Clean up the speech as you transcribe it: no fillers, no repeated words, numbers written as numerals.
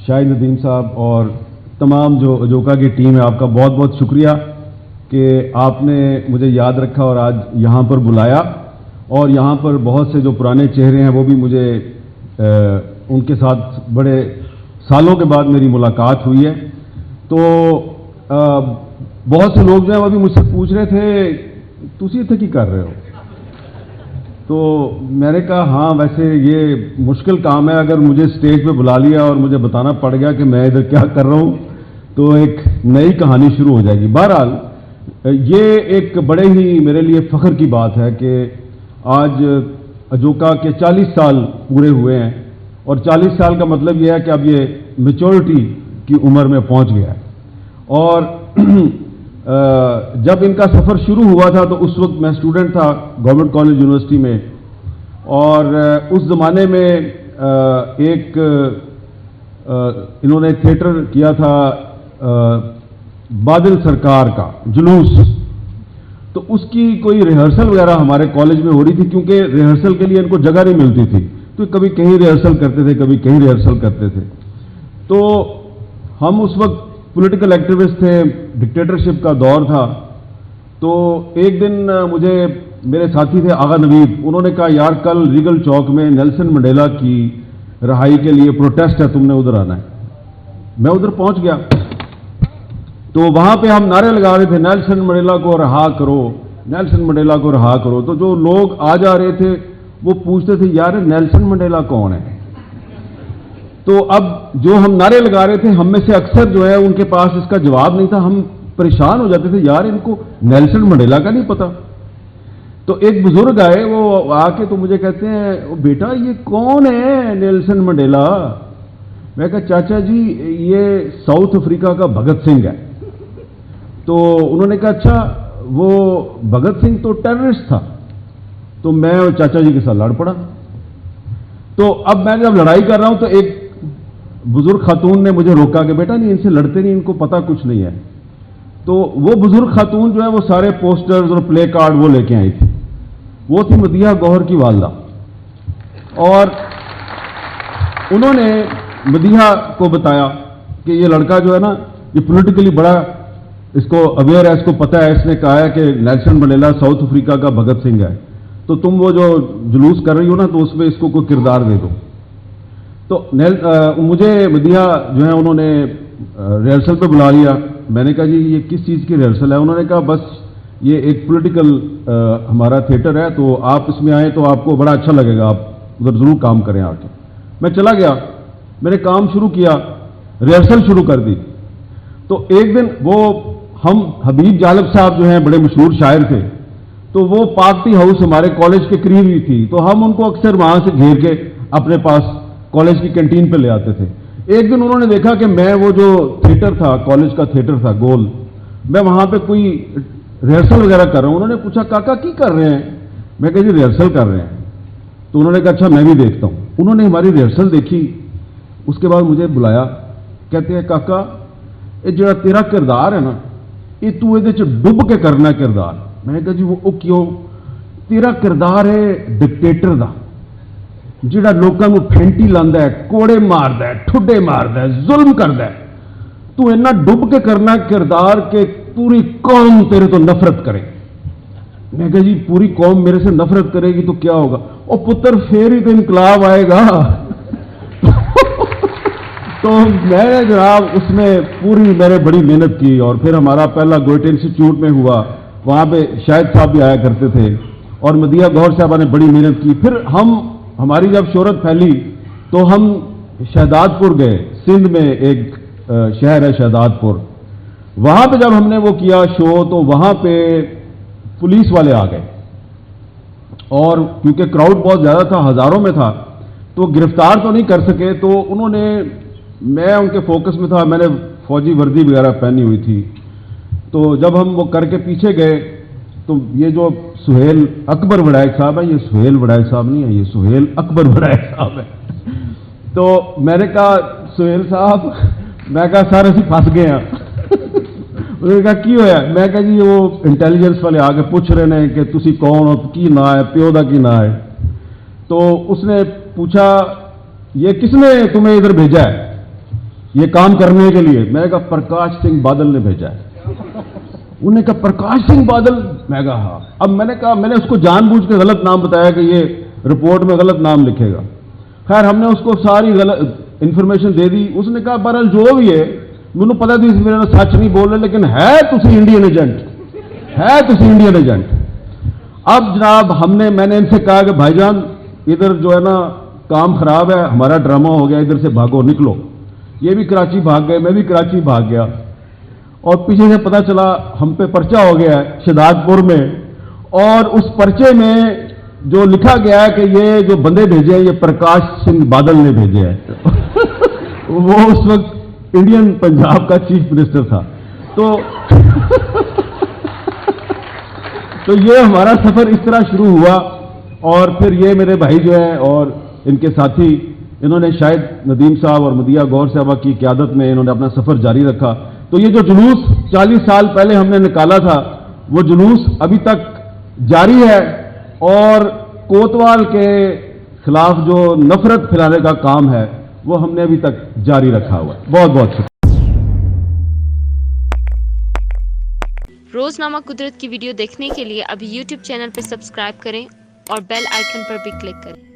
شاہد ندیم صاحب اور تمام جو اجوکا کی ٹیم ہے، آپ کا بہت بہت شکریہ کہ آپ نے مجھے یاد رکھا اور آج یہاں پر بلایا، اور یہاں پر بہت سے جو پرانے چہرے ہیں وہ بھی مجھے ان کے ساتھ بڑے سالوں کے بعد میری ملاقات ہوئی ہے۔ تو بہت سے لوگ جو ہیں وہ بھی مجھ سے پوچھ رہے تھے تسی اتنے کی کر رہے ہو، تو میں نے کہا ہاں ویسے یہ مشکل کام ہے، اگر مجھے اسٹیج پہ بلا لیا اور مجھے بتانا پڑ گیا کہ میں ادھر کیا کر رہا ہوں تو ایک نئی کہانی شروع ہو جائے گی۔ بہرحال یہ ایک بڑے ہی میرے لیے فخر کی بات ہے کہ آج اجوکا کے 40 سال پورے ہوئے ہیں، اور 40 سال کا مطلب یہ ہے کہ اب یہ میچورٹی کی عمر میں پہنچ گیا ہے۔ اور جب ان کا سفر شروع ہوا تھا تو اس وقت میں اسٹوڈنٹ تھا گورنمنٹ کالج یونیورسٹی میں، اور اس زمانے میں ایک انہوں نے تھیٹر کیا تھا بادل سرکار کا جلوس، تو اس کی کوئی ریہرسل وغیرہ ہمارے کالج میں ہو رہی تھی، کیونکہ ریہرسل کے لیے ان کو جگہ نہیں ملتی تھی، تو کبھی کہیں ریہرسل کرتے تھے کبھی کہیں ریہرسل کرتے تھے۔ تو ہم اس وقت پولیٹیکل ایکٹیوسٹ تھے، ڈکٹیٹرشپ کا دور تھا، تو ایک دن مجھے میرے ساتھی تھے آغا نوید، انہوں نے کہا یار کل ریگل چوک میں نیلسن منڈیلا کی رہائی کے لیے پروٹیسٹ ہے، تم نے ادھر آنا ہے۔ میں ادھر پہنچ گیا تو وہاں پہ ہم نعرے لگا رہے تھے نیلسن منڈیلا کو رہا کرو، نیلسن منڈیلا کو رہا کرو۔ تو جو لوگ آ جا رہے تھے وہ پوچھتے تھے یار نیلسن منڈیلا کون ہے؟ تو اب جو ہم نعرے لگا رہے تھے ہم میں سے اکثر جو ہے ان کے پاس اس کا جواب نہیں تھا، ہم پریشان ہو جاتے تھے یار ان کو نیلسن منڈیلا کا نہیں پتا۔ تو ایک بزرگ آئے، وہ آ کے تو مجھے کہتے ہیں بیٹا یہ کون ہے نیلسن منڈیلا؟ میں کہا چاچا جی یہ ساؤتھ افریقہ کا بھگت سنگھ ہے۔ تو انہوں نے کہا اچھا وہ بھگت سنگھ تو ٹیررسٹ تھا۔ تو میں اور چاچا جی کے ساتھ لڑ پڑا۔ تو اب میں جب لڑائی کر رہا ہوں تو ایک بزرگ خاتون نے مجھے روکا کہ بیٹا نہیں ان سے لڑتے نہیں، ان کو پتہ کچھ نہیں ہے۔ تو وہ بزرگ خاتون جو ہے وہ سارے پوسٹرز اور پلے کارڈ وہ لے کے آئی تھی، وہ تھی مدیحہ گوہر کی والدہ، اور انہوں نے مدیحہ کو بتایا کہ یہ لڑکا جو ہے نا یہ پولیٹیکلی بڑا اس کو اویئر ہے، اس کو پتہ ہے، اس نے کہا ہے کہ نیلسن منڈیلا ساؤتھ افریقہ کا بھگت سنگھ ہے، تو تم وہ جو جلوس کر رہی ہو نا تو اس میں اس کو کوئی کردار دے دو۔ تو مجھے مدیحہ جو ہے انہوں نے ریہرسل پہ بلا لیا۔ میں نے کہا جی یہ کس چیز کی ریہرسل ہے؟ انہوں نے کہا بس یہ ایک پولیٹیکل ہمارا تھیٹر ہے، تو آپ اس میں آئیں تو آپ کو بڑا اچھا لگے گا، آپ ادھر ضرور کام کریں آ کے۔ میں چلا گیا، میں نے کام شروع کیا، ریہرسل شروع کر دی۔ تو ایک دن وہ ہم حبیب جالب صاحب جو ہیں بڑے مشہور شاعر تھے، تو وہ پارٹی ہاؤس ہمارے کالج کے قریب ہی تھی، تو ہم ان کو اکثر وہاں سے گھیر کے اپنے پاس کالج کی کینٹین پہ لے آتے تھے۔ ایک دن انہوں نے دیکھا کہ میں وہ جو تھیٹر تھا کالج کا تھیٹر تھا گول، میں وہاں پہ کوئی ریہرسل وغیرہ کر رہا ہوں۔ انہوں نے پوچھا کاکا کی کر رہے ہیں؟ میں کہا جی ریہرسل کر رہے ہیں۔ تو انہوں نے کہا اچھا میں بھی دیکھتا ہوں۔ انہوں نے ہماری ریہرسل دیکھی، اس کے بعد مجھے بلایا، کہتے ہیں کاکا یہ جو تیرا کردار ہے نا یہ تو یہ ڈب کے کرنا کردار۔ میں نے کہا جی وہ کیوں؟ تیرا کردار ہے ڈکٹیٹر دا، جڑا لوگوں کو پھینٹی لاندا ہے، کوڑے ماردا ہے، ٹھڈے ماردا ہے، ظلم کردا ہے۔ تو اینا ڈب کے کرنا کردار کہ پوری قوم تیرے تو نفرت کرے۔ میں کہا جی پوری قوم میرے سے نفرت کرے گی تو کیا ہوگا؟ او پتر پھر ہی تو انقلاب آئے گا۔ تو میں نے جناب اس میں پوری میں نے بڑی محنت کی، اور پھر ہمارا پہلا گوئٹے انسٹیٹیوٹ میں ہوا، وہاں پہ شاہد صاحب بھی آیا کرتے تھے، اور مدیحہ گوہر صاحبہ نے بڑی محنت کی۔ پھر ہماری جب شہرت پھیلی تو ہم شہداد پور گئے، سندھ میں ایک شہر ہے شہداد پور، وہاں پہ جب ہم نے وہ کیا شو تو وہاں پہ پولیس والے آ گئے، اور کیونکہ کراؤڈ بہت زیادہ تھا، ہزاروں میں تھا، تو گرفتار تو نہیں کر سکے۔ تو انہوں نے، میں ان کے فوکس میں تھا، میں نے فوجی وردی وغیرہ پہنی ہوئی تھی، تو جب ہم وہ کر کے پیچھے گئے تو یہ جو سہیل اکبر وڑائک صاحب ہے، یہ سہیل وڑائک صاحب نہیں ہے، یہ سہیل اکبر وڑائک صاحب ہے۔ تو میں نے کہا سہیل صاحب، میں کہا سر اسی پھنس گئے ہیں۔ انہوں نے کہا کی ہویا؟ میں کہا جی وہ انٹیلیجنس والے آ کے پوچھ رہے ہیں کہ تسی کون ہو، کی نا ہے، پیو دا کی نا ہے۔ تو اس نے پوچھا یہ کس نے تمہیں ادھر بھیجا ہے؟ یہ کام کرنے کے لیے؟ میں نے کہا پرکاش سنگھ بادل نے بھیجا ہے۔ انہوں نے کہا پرکاش سنگھ بادل؟ میں کہا ہاں۔ اب میں نے کہا میں نے اس کو جان بوجھ کے غلط نام بتایا کہ یہ رپورٹ میں غلط نام لکھے گا۔ خیر ہم نے اس کو ساری غلط انفارمیشن دے دی۔ اس نے کہا بہرحال جو بھی ہے مجھے پتا تھی میرے سچ نہیں بول رہے، لیکن ہے تسی انڈین ایجنٹ، ہے تسی انڈین ایجنٹ۔ اب جناب میں نے ان سے کہا کہ بھائی جان ادھر جو ہے نا کام خراب ہے، ہمارا ڈرامہ ہو گیا، ادھر سے بھاگو نکلو۔ یہ بھی کراچی بھاگ گئے، میں بھی کراچی بھاگ گیا، اور پیچھے سے پتا چلا ہم پہ پرچہ ہو گیا ہے شہزاد پور میں، اور اس پرچے میں جو لکھا گیا ہے کہ یہ جو بندے بھیجے ہیں یہ پرکاش سنگھ بادل نے بھیجے ہیں۔ وہ اس وقت انڈین پنجاب کا چیف منسٹر تھا۔ تو یہ ہمارا سفر اس طرح شروع ہوا، اور پھر یہ میرے بھائی جو ہیں اور ان کے ساتھی، انہوں نے شاہد ندیم صاحب اور مدیہ غور صاحبہ کی قیادت میں انہوں نے اپنا سفر جاری رکھا۔ تو یہ جو جلوس 40 سال پہلے ہم نے نکالا تھا وہ جلوس ابھی تک جاری ہے، اور کوتوال کے خلاف جو نفرت پھیلانے کا کام ہے وہ ہم نے ابھی تک جاری رکھا ہوا ہے۔ بہت بہت شکریہ۔ روزنامہ قدرت کی ویڈیو دیکھنے کے لیے ابھی یوٹیوب چینل پر سبسکرائب کریں اور بیل آئیکن پر بھی کلک کریں۔